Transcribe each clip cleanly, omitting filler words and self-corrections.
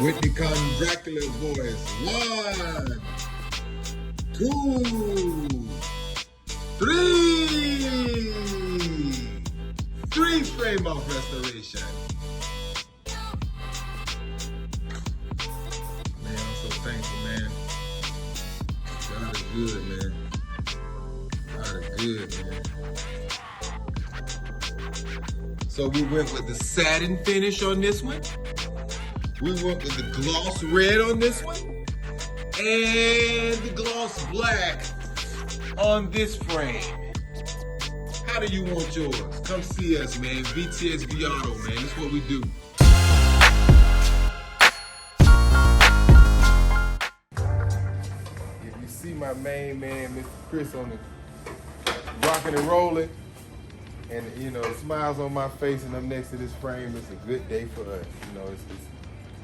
with the Dracula voice. 1, 2, 3. 3 frame off restoration. Man, I'm so thankful, man. God is good, man. God is good, man. So we went with the satin finish on this one. We went with the gloss red on this one. And the gloss black on this frame. How do you want yours? Come see us, man. VTSV Auto, man. That's what we do. If you see my main man, Mr. Chris, on the rocking and rolling, and you know, smiles on my face, and I'm next to this frame, it's a good day for us. You know,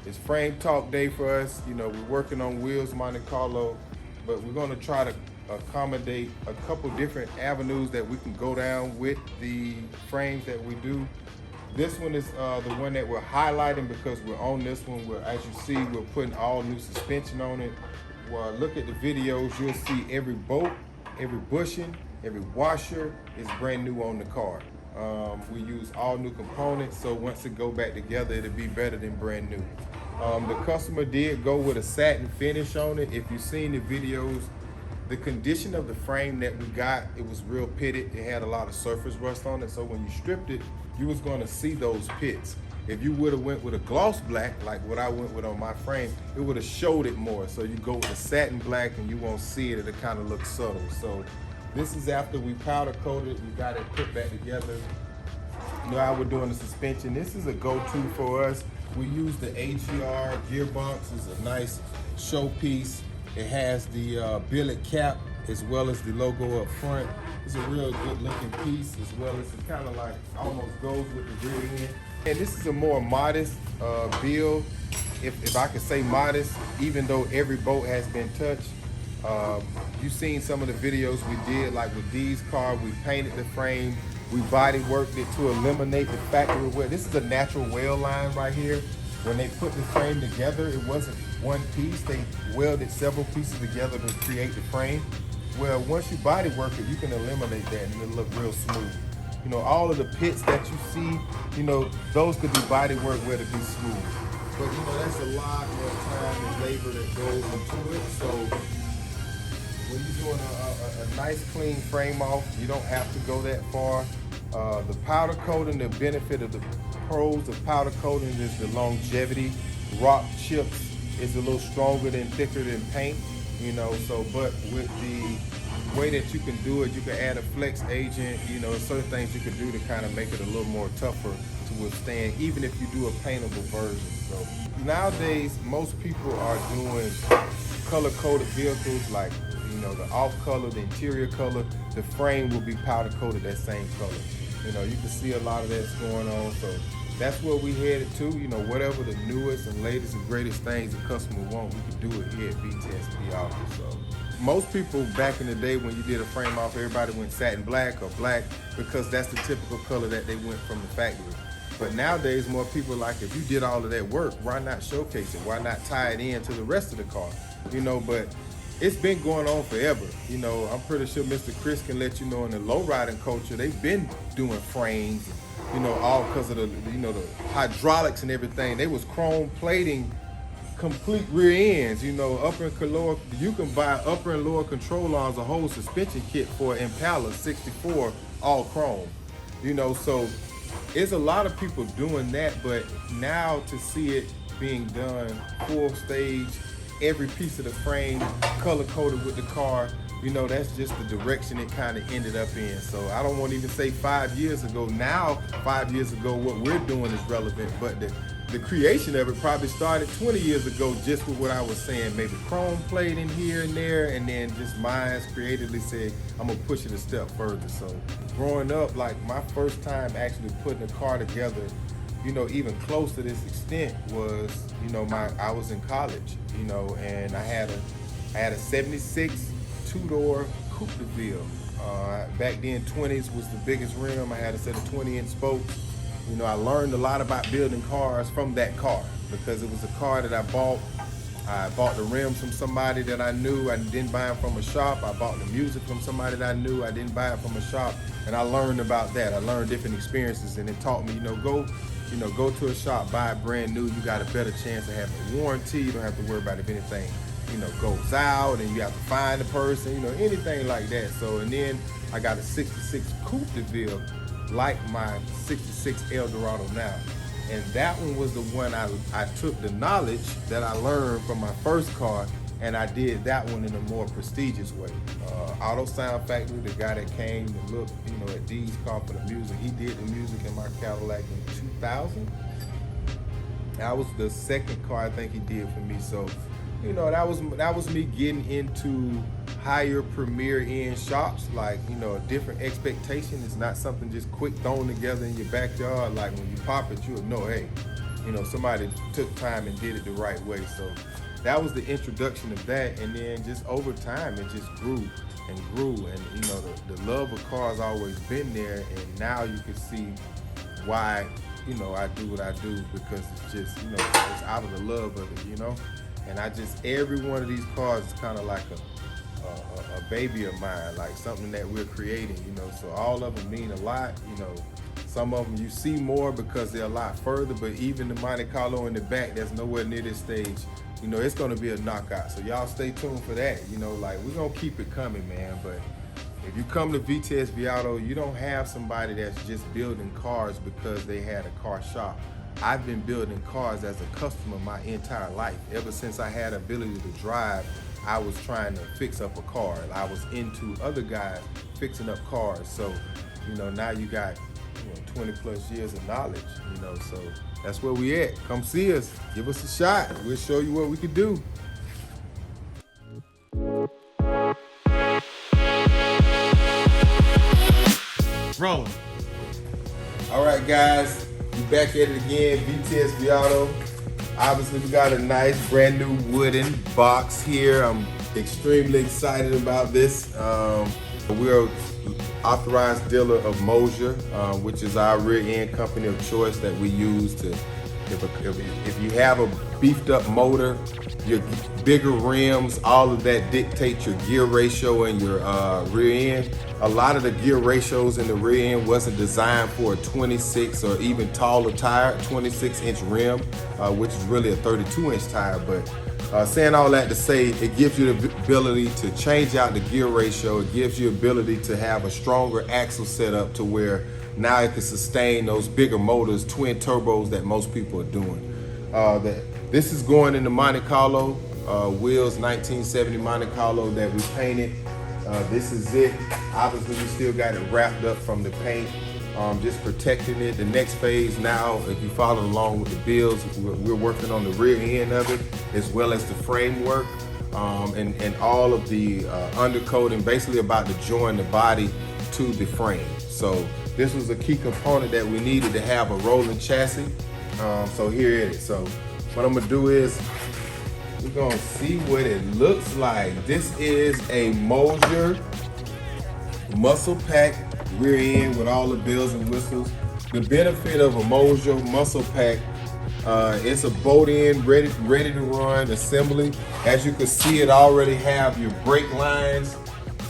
it's frame talk day for us. You know, we're working on wheels, Monte Carlo, but we're gonna try to accommodate a couple different avenues that we can go down with the frames that we do. This one is the one that we're highlighting because we're on this one. As you see, we're putting all new suspension on it. Well, look at the videos, you'll see every bolt, every bushing, every washer is brand new on the car. We use all new components, so once it go back together, it'll be better than brand new. The customer did go with a satin finish on it. If you've seen the videos, the condition of the frame that we got, it was real pitted. It had a lot of surface rust on it, so when you stripped it, you was gonna see those pits. If you would have went with a gloss black, like what I went with on my frame, it would have showed it more. So you go with a satin black and you won't see it, it'll kind of look subtle. So this is after we powder coated, we got it put back together. You know how we're doing the suspension. This is a go-to for us. We use the AGR gearbox. It's a nice showpiece. It has the billet cap as well as the logo up front. It's a real good looking piece, as well as it kind of like almost goes with the rear end. And this is a more modest build, if I could say modest, even though every bolt has been touched. You've seen some of the videos we did, like with these cars, we painted the frame, we body worked it to eliminate the factory wear. This is a natural weld line right here. When they put the frame together, it wasn't one piece. They welded several pieces together to create the frame. Well, once you body work it, you can eliminate that and it'll look real smooth. You know, all of the pits that you see, you know, those could be body work where to be smooth. But you know, that's a lot more time and labor that goes into it. So when you're doing a nice clean frame off, you don't have to go that far. The powder coating, the benefit of the pros of powder coating is the longevity. Rock chips is a little stronger and thicker than paint, you know, so, but with the way that you can do it, you can add a flex agent, you know, certain things you can do to kind of make it a little more tougher to withstand, even if you do a paintable version. So nowadays, most people are doing color-coded vehicles, like, you know, the off-color, the interior color, the frame will be powder-coated that same color. You know, you can see a lot of that's going on, so that's where we headed to. You know, whatever the newest and latest and greatest things the customer want, we can do it here at VTSV Auto. So most people back in the day when you did a frame off, everybody went satin black or black because that's the typical color that they went from the factory. But nowadays, more people are like, if you did all of that work, why not showcase it? Why not tie it in to the rest of the car? You know, but it's been going on forever. You know, I'm pretty sure Mr. Chris can let you know in the low-riding culture, they've been doing frames, you know, all because of the, you know, the hydraulics and everything. They was chrome plating complete rear ends, you know, upper and lower. You can buy upper and lower control arms, a whole suspension kit for Impala 64, all chrome, you know, so it's a lot of people doing that, but now to see it being done full stage, every piece of the frame color coded with the car, you know, that's just the direction it kind of ended up in. So I don't want to even say 5 years ago. Now, 5 years ago, what we're doing is relevant, but the creation of it probably started 20 years ago, just with what I was saying, maybe chrome plate in here and there, and then just minds creatively said, I'm gonna push it a step further. So growing up, like my first time actually putting a car together, you know, even close to this extent was, you know, I was in college, you know, and I had a 76 two-door Coupe de Ville. Back then, 20s was the biggest rim. I had a set of 20-inch spokes. You know, I learned a lot about building cars from that car because it was a car that I bought. I bought the rims from somebody that I knew. I didn't buy them from a shop. I bought the music from somebody that I knew. I didn't buy it from a shop. And I learned about that. I learned different experiences, and it taught me, go to a shop, buy it brand new. You got a better chance of having a warranty. You don't have to worry about if anything, goes out and you have to find the person, anything like that. So, and then I got a 66 Coupe de Ville, like my 66 Eldorado now. And that one was the one I took the knowledge that I learned from my first car, and I did that one in a more prestigious way. Auto Sound Factory, the guy that came to look, at D's car for the music, he did the music in my Cadillac in 2000. That was the second car I think he did for me. So, that was me getting into higher premier end shops, like, a different expectation. It's not something just quick thrown together in your backyard. Like when you pop it, you'll know, hey, somebody took time and did it the right way. So that was the introduction of that. And then just over time, it just grew and grew. And, the love of cars always been there. And now you can see why, I do what I do, because it's just, it's out of the love of it, And every one of these cars is kind of like a baby of mine, like something that we're creating, So all of them mean a lot, Some of them you see more because they're a lot further, but even the Monte Carlo in the back, that's nowhere near this stage. It's gonna be a knockout. So y'all stay tuned for that. Like we're gonna keep it coming, man. But if you come to VTSV Auto, you don't have somebody that's just building cars because they had a car shop. I've been building cars as a customer my entire life. Ever since I had ability to drive, I was trying to fix up a car. I was into other guys fixing up cars. So, now you got 20 plus years of knowledge, so that's where we at. Come see us, give us a shot. We'll show you what we can do. Rolling. All right, guys. We back at it again, VTSV Auto. Obviously, we got a nice brand new wooden box here. I'm extremely excited about this. We're authorized dealer of Mosier, which is our rear end company of choice that we use to, if you have a beefed up motor, your bigger rims, all of that dictates your gear ratio and your rear end. A lot of the gear ratios in the rear end wasn't designed for a 26 or even taller tire, 26-inch rim, which is really a 32-inch tire. But saying all that to say, it gives you the ability to change out the gear ratio. It gives you ability to have a stronger axle setup to where now it can sustain those bigger motors, twin turbos that most people are doing. This is going in the Monte Carlo, wheels 1970 Monte Carlo that we painted. This is it. Obviously, we still got it wrapped up from the paint, just protecting it. The next phase now, if you follow along with the builds, we're working on the rear end of it, as well as the framework, and all of the undercoating, basically about to join the body to the frame. So this was a key component that we needed to have a rolling chassis. So here it is. So what I'm gonna do is, we're gonna see what it looks like. This is a Mosier muscle pack rear end with all the bells and whistles. The benefit of a Mosier muscle pack, it's a bolt end, ready to run assembly. As you can see, it already have your brake lines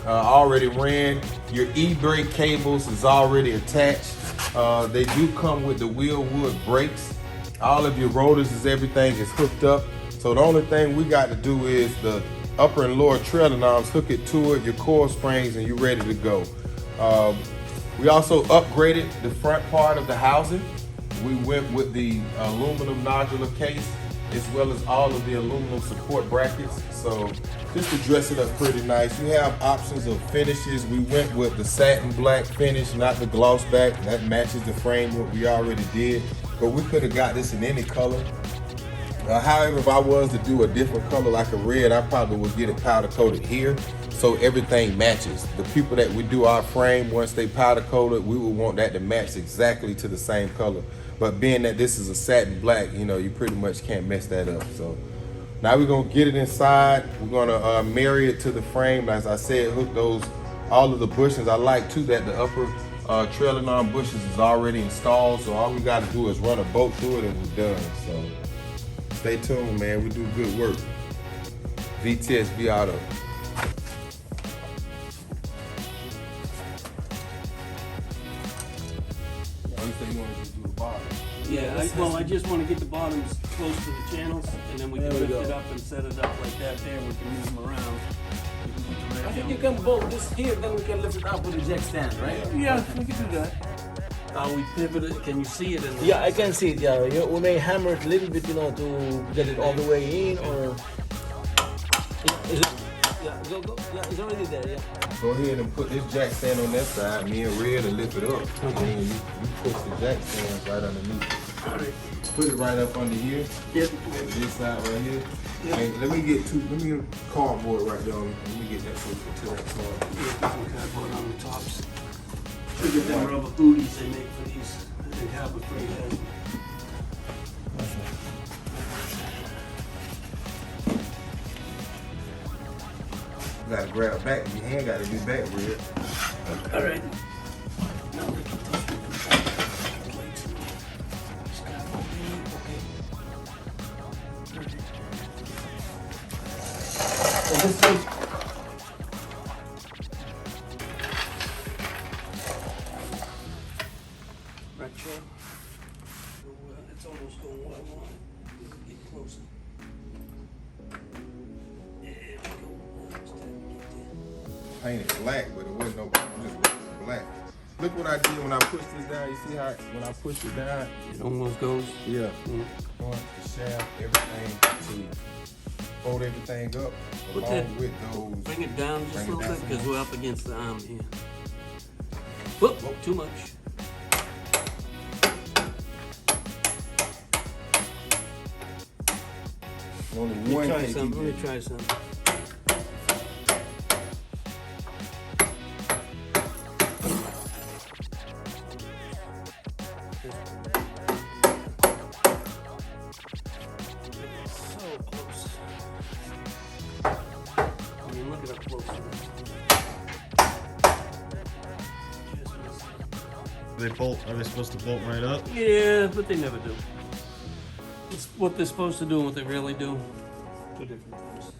already ran. Your e-brake cables is already attached. They do come with the wheel wood brakes. All of your rotors everything is hooked up. So the only thing we got to do is the upper and lower trailer knobs, hook it to it, your coil springs, and you're ready to go. We also upgraded the front part of the housing. We went with the aluminum nodular case, as well as all of the aluminum support brackets. So just to dress it up pretty nice. You have options of finishes. We went with the satin black finish, not the gloss back. That matches the framework we already did, but we could have got this in any color. However, if I was to do a different color like a red, I probably would get it powder coated here so everything matches. The people that we do our frame, once they powder coated, we would want that to match exactly to the same color. But being that this is a satin black, you pretty much can't mess that up. So now we're gonna get it inside. We're gonna marry it to the frame. As I said, hook all of the bushings. I like too that the upper trailing arm bushes is already installed, so all we got to do is run a bolt through it and we're done. So stay tuned, man. We do good work. VTSV Auto. You said you wanted to do the bottom. Yeah, I just want to get the bottoms close to the channels, and then we can lift it up and set it up like that there. We can move them around. I think you can bolt this here, then we can lift it up with the jack stand, right? Yeah, we can do that. We pivot it. Can you see it? In the Yeah, I can see it. Yeah, we may hammer it a little bit, you know, to get it all the way in, or is it? Yeah, go. Yeah, it's already there. Yeah. Go ahead and put this jack stand on that side. Me and Red and lift it up. And then you push the jack stands right underneath. All right. Put it right up under here. Yep. And this side right here. Yep. And let me get cardboard right there. Let me get that so we can tear that card. Yeah, some cardboard on the tops. Should get them rubber booties they make for these. They have a pretty heavy. You gotta grab back. Your hand gotta be back, Red. All right. Retro. It's almost going what I want. Get closer. There we go. Just have to get there. Painted black, but it wasn't no just black. Look what I did when I pushed this down. You see how when I pushed it down? It almost goes. Yeah. Going the shaft, everything to hold everything up Put along that- with those. Bring it down just a Bring it little down bit some because more. we're up against the arm here. Whoop, too much. Only one Try cake something. you Let me try something. So close. I mean, look at how close it is. Just missing. They bolt. Are they supposed to bolt right up? Yeah, but they never do. It's what they're supposed to do and what they really do. Two different things.